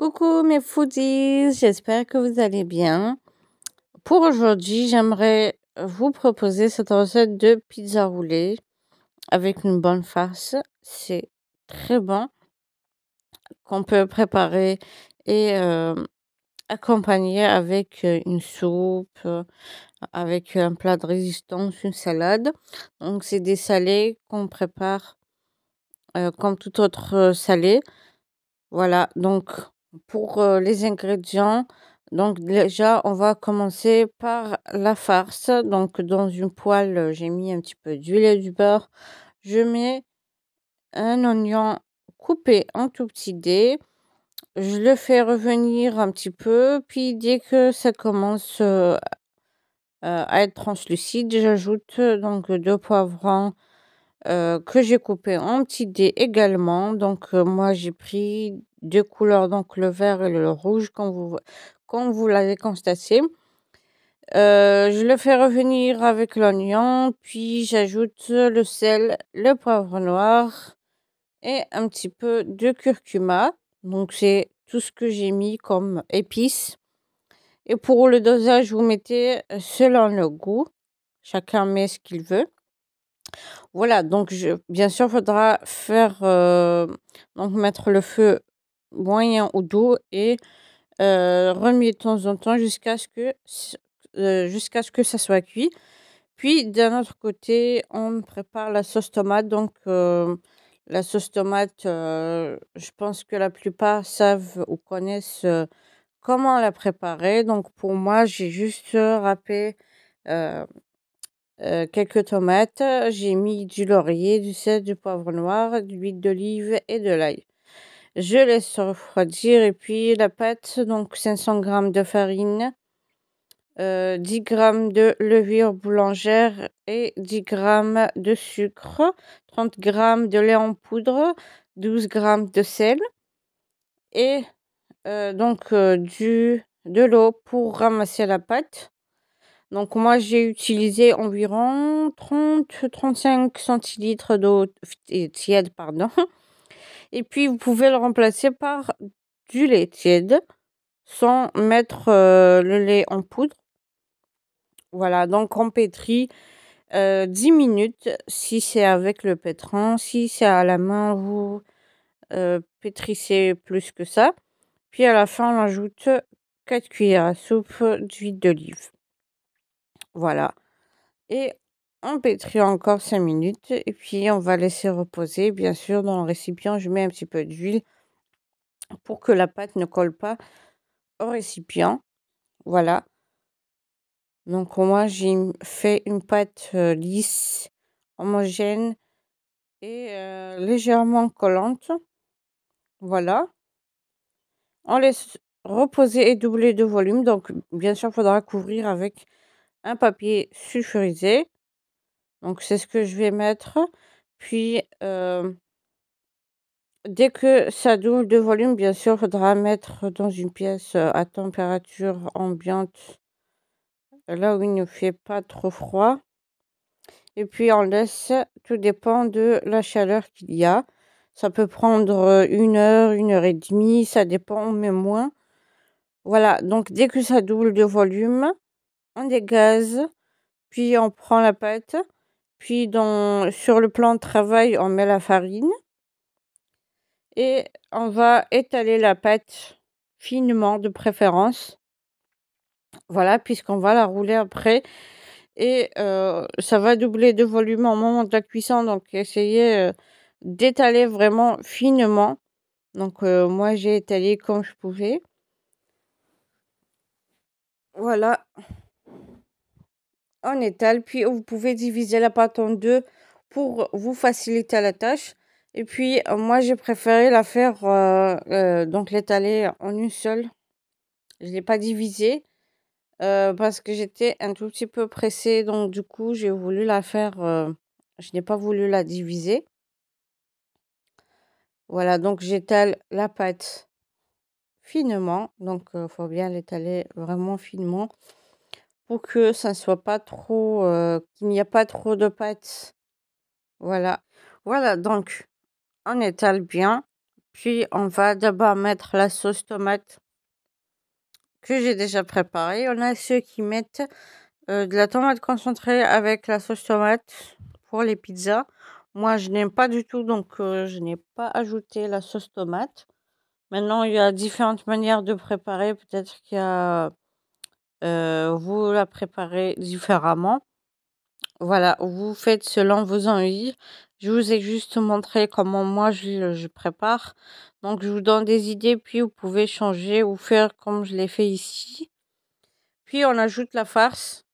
Coucou mes foodies, j'espère que vous allez bien. Pour aujourd'hui, j'aimerais vous proposer cette recette de pizza roulée avec une bonne farce. C'est très bon, qu'on peut préparer et accompagner avec une soupe, avec un plat de résistance, une salade. Donc c'est des salés qu'on prépare comme tout autre salé. Voilà, donc pour les ingrédients, donc déjà on va commencer par la farce. Donc dans une poêle, j'ai mis un petit peu d'huile et du beurre. Je mets un oignon coupé en tout petits dés. Je le fais revenir un petit peu, puis dès que ça commence à être translucide, j'ajoute donc deux poivrons que j'ai coupé en petits dés également. Donc moi j'ai pris deux couleurs, donc le vert et le rouge, comme vous l'avez constaté. Je le fais revenir avec l'oignon, puis j'ajoute le sel, le poivre noir et un petit peu de curcuma. Donc c'est tout ce que j'ai mis comme épices. Et pour le dosage, vous mettez selon le goût. Chacun met ce qu'il veut. Voilà, donc bien sûr, faudra faire donc mettre le feu moyen ou doux et remuer de temps en temps jusqu'à ce que ça soit cuit. Puis d'un autre côté, on prépare la sauce tomate. Donc la sauce tomate, je pense que la plupart savent ou connaissent comment la préparer. Donc pour moi, j'ai juste râpé quelques tomates, j'ai mis du laurier, du sel, du poivre noir, de l'huile d'olive et de l'ail. Je laisse refroidir et puis la pâte, donc 500 g de farine, 10 g de levure boulangère et 10 g de sucre, 30 g de lait en poudre, 12 g de sel et de l'eau pour ramasser la pâte. Donc moi j'ai utilisé environ 30-35 centilitres d'eau tiède, pardon. Et puis vous pouvez le remplacer par du lait tiède sans mettre le lait en poudre. Voilà, donc on pétrit 10 minutes si c'est avec le pétrin. Si c'est à la main, vous pétrissez plus que ça. Puis à la fin, on ajoute 4 cuillères à soupe d'huile d'olive. Voilà. Et on pétrit encore 5 minutes et puis on va laisser reposer. Bien sûr, dans le récipient, je mets un petit peu d'huile pour que la pâte ne colle pas au récipient. Voilà. Donc moi, j'ai fait une pâte lisse, homogène et légèrement collante. Voilà. On laisse reposer et doubler de volume. Donc bien sûr, il faudra couvrir avec un papier sulfurisé. Donc c'est ce que je vais mettre. Puis dès que ça double de volume, bien sûr, il faudra mettre dans une pièce à température ambiante, là où il ne fait pas trop froid. Et puis on laisse, tout dépend de la chaleur qu'il y a. Ça peut prendre 1 heure et demie, ça dépend, mais moins. Voilà, donc dès que ça double de volume, on dégaze, puis on prend la pâte, puis sur le plan de travail, on met la farine. Et on va étaler la pâte finement de préférence. Voilà, puisqu'on va la rouler après. Et ça va doubler de volume au moment de la cuisson. Donc essayez d'étaler vraiment finement. Donc moi j'ai étalé comme je pouvais. Voilà. On étale. Puis vous pouvez diviser la pâte en deux pour vous faciliter la tâche. Et puis moi j'ai préféré la faire, donc l'étaler en une seule. Je ne l'ai pas divisé parce que j'étais un tout petit peu pressée. Donc, du coup, j'ai voulu la faire. Je n'ai pas voulu la diviser. Voilà, donc j'étale la pâte finement. Donc, il faut bien l'étaler vraiment finement pour que ça ne soit pas trop. Qu'il n'y a pas trop de pâte. Voilà. Voilà, donc on étale bien. Puis on va d'abord mettre la sauce tomate que j'ai déjà préparée. On a ceux qui mettent de la tomate concentrée avec la sauce tomate pour les pizzas. Moi, je n'aime pas du tout, donc je n'ai pas ajouté la sauce tomate. Maintenant, il y a différentes manières de préparer. Peut-être qu'il y a vous la préparez différemment. Voilà, vous faites selon vos envies. Je vous ai juste montré comment moi je prépare. Donc, je vous donne des idées, puis vous pouvez changer ou faire comme je l'ai fait ici. Puis, on ajoute la farce.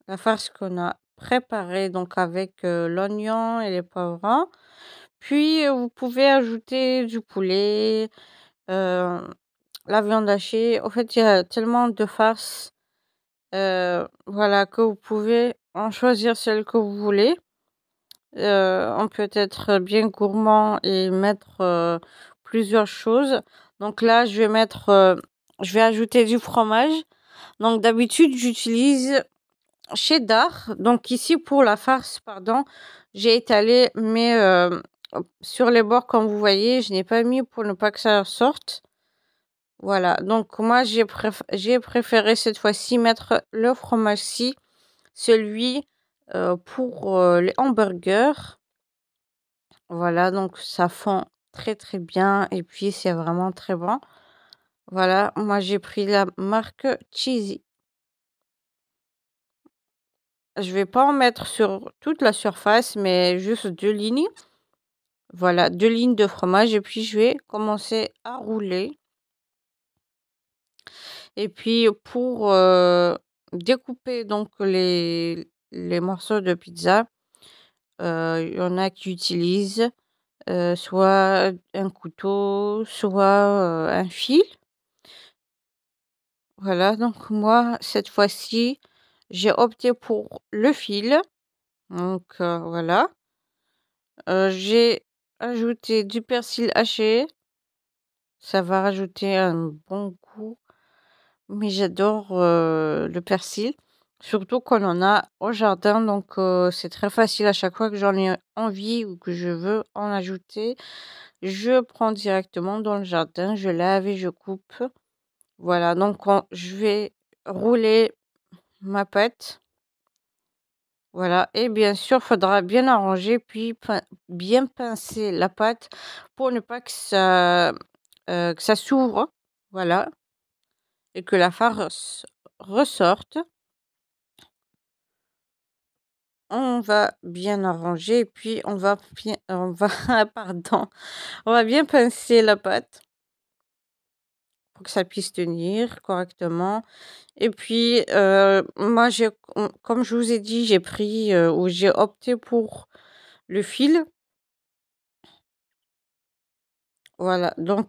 La farce qu'on a préparée, donc avec l'oignon et les poivrons. Puis, vous pouvez ajouter du poulet, la viande hachée. En fait, il y a tellement de farce. Voilà, que vous pouvez en choisir celle que vous voulez. On peut être bien gourmand et mettre plusieurs choses. Donc là, je vais ajouter du fromage. Donc d'habitude, j'utilise cheddar. Donc ici, pour la farce, pardon, j'ai étalé, mais sur les bords, comme vous voyez, je n'ai pas mis pour ne pas que ça sorte. Voilà, donc moi, j'ai préféré cette fois-ci mettre le fromage-ci, celui pour les hamburgers. Voilà, donc ça fond très très bien et puis c'est vraiment très bon. Voilà, moi j'ai pris la marque Cheesy. Je vais pas en mettre sur toute la surface, mais juste 2 lignes. Voilà, 2 lignes de fromage et puis je vais commencer à rouler. Et puis pour découper donc les morceaux de pizza, il y en a qui utilisent soit un couteau, soit un fil. Voilà, donc moi, cette fois-ci, j'ai opté pour le fil. Donc voilà. J'ai ajouté du persil haché. Ça va rajouter un bon goût. Mais j'adore le persil. Surtout qu'on en a au jardin. Donc c'est très facile à chaque fois que j'en ai envie ou que je veux en ajouter. Je prends directement dans le jardin. Je lave et je coupe. Voilà, donc je vais rouler ma pâte. Voilà, et bien sûr, faudra bien arranger puis bien pincer la pâte pour ne pas que ça s'ouvre. Voilà, et que la farce ressorte. On va bien arranger puis pardon, on va bien pincer la pâte pour que ça puisse tenir correctement. Et puis, moi, comme je vous ai dit, j'ai pris ou j'ai opté pour le fil. Voilà, donc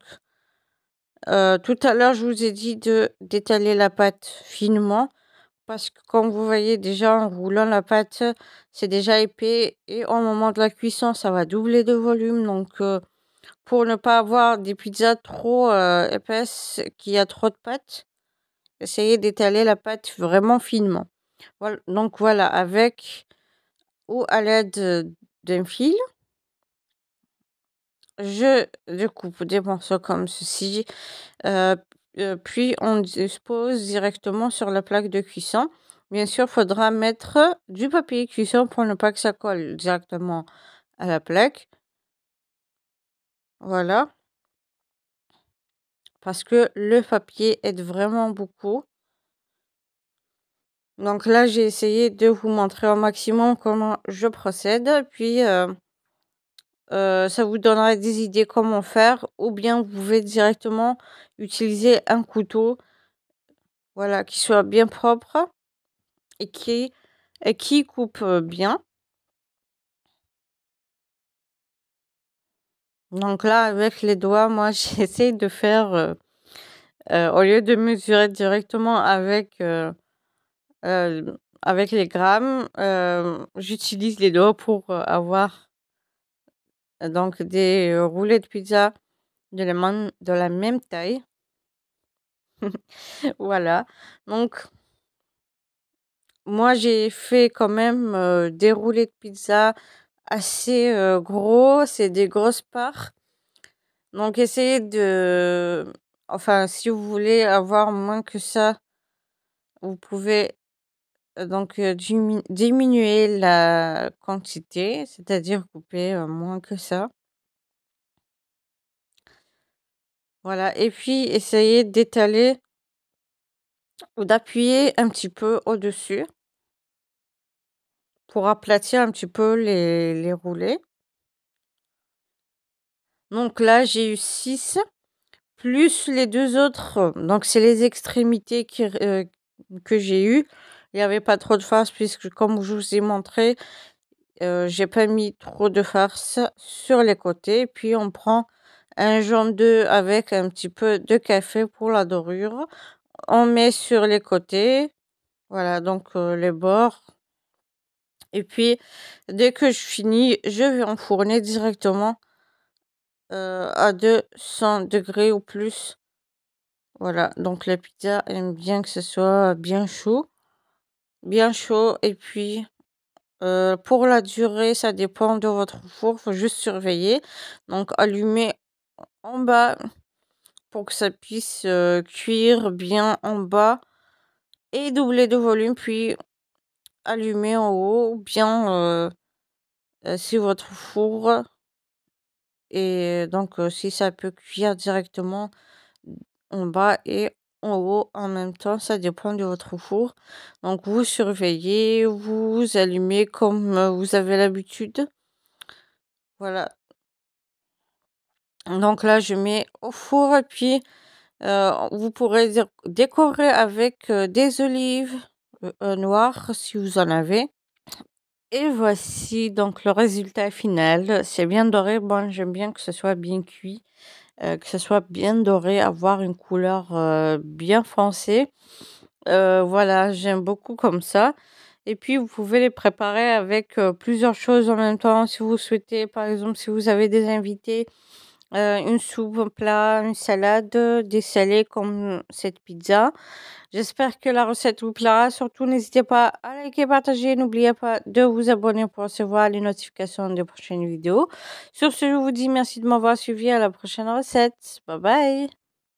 tout à l'heure, je vous ai dit d'étaler la pâte finement parce que comme vous voyez déjà en roulant la pâte, c'est déjà épais et au moment de la cuisson, ça va doubler de volume. Donc, pour ne pas avoir des pizzas trop épaisses, qu'il y a trop de pâte, essayez d'étaler la pâte vraiment finement. Voilà, donc voilà, avec ou à l'aide d'un fil, je découpe des morceaux comme ceci, heu puis on dispose directement sur la plaque de cuisson. Bien sûr, faudra mettre du papier cuisson pour ne pas que ça colle directement à la plaque. Voilà, parce que le papier aide vraiment beaucoup. Donc là, j'ai essayé de vous montrer au maximum comment je procède, puis, ça vous donnera des idées comment faire ou bien vous pouvez directement utiliser un couteau, voilà, qui soit bien propre et qui coupe, bien. Donc là, avec les doigts, moi, j'essaie de faire, au lieu de mesurer directement avec les grammes, j'utilise les doigts pour, avoir, donc des roulets de pizza de la même taille. Voilà, donc moi, j'ai fait quand même, des roulets de pizza assez, gros, c'est des grosses parts. Donc essayez de enfin, si vous voulez avoir moins que ça, vous pouvez, donc diminuer la quantité, c'est-à-dire couper, moins que ça. Voilà et puis essayez d'étaler ou d'appuyer un petit peu au-dessus pour aplatir un petit peu les roulés. Donc là, j'ai eu 6 plus les 2 autres, donc c'est les extrémités que j'ai eu. Il y avait pas trop de farce puisque comme je vous ai montré, j'ai pas mis trop de farce sur les côtés. Puis on prend un jaune d'œuf avec un petit peu de café pour la dorure. On met sur les côtés, voilà donc les bords et puis dès que je finis, je vais enfourner directement, à 200 degrés ou plus. Voilà, donc la pizza aime bien que ce soit bien chaud et puis, pour la durée, ça dépend de votre four, faut juste surveiller. Donc allumer en bas pour que ça puisse, cuire bien en bas et doubler de volume, puis allumer en haut ou bien, si votre four et donc si ça peut cuire directement en bas et en haut en même temps, ça dépend de votre four. Donc vous surveillez, vous allumez comme, vous avez l'habitude. Voilà. Donc là, je mets au four et puis, vous pourrez décorer avec, des olives, noires si vous en avez. Et voici donc le résultat final. C'est bien doré. Bon, j'aime bien que ce soit bien cuit, que ce soit bien doré, avoir une couleur, bien foncée. Voilà, j'aime beaucoup comme ça. Et puis vous pouvez les préparer avec, plusieurs choses en même temps si vous souhaitez. Par exemple, si vous avez des invités, une soupe, un plat, une salade, des salés comme cette pizza. J'espère que la recette vous plaira. Surtout, n'hésitez pas à liker, partager. N'oubliez pas de vous abonner pour recevoir les notifications des prochaines vidéos. Sur ce, je vous dis merci de m'avoir suivi. À la prochaine recette. Bye bye.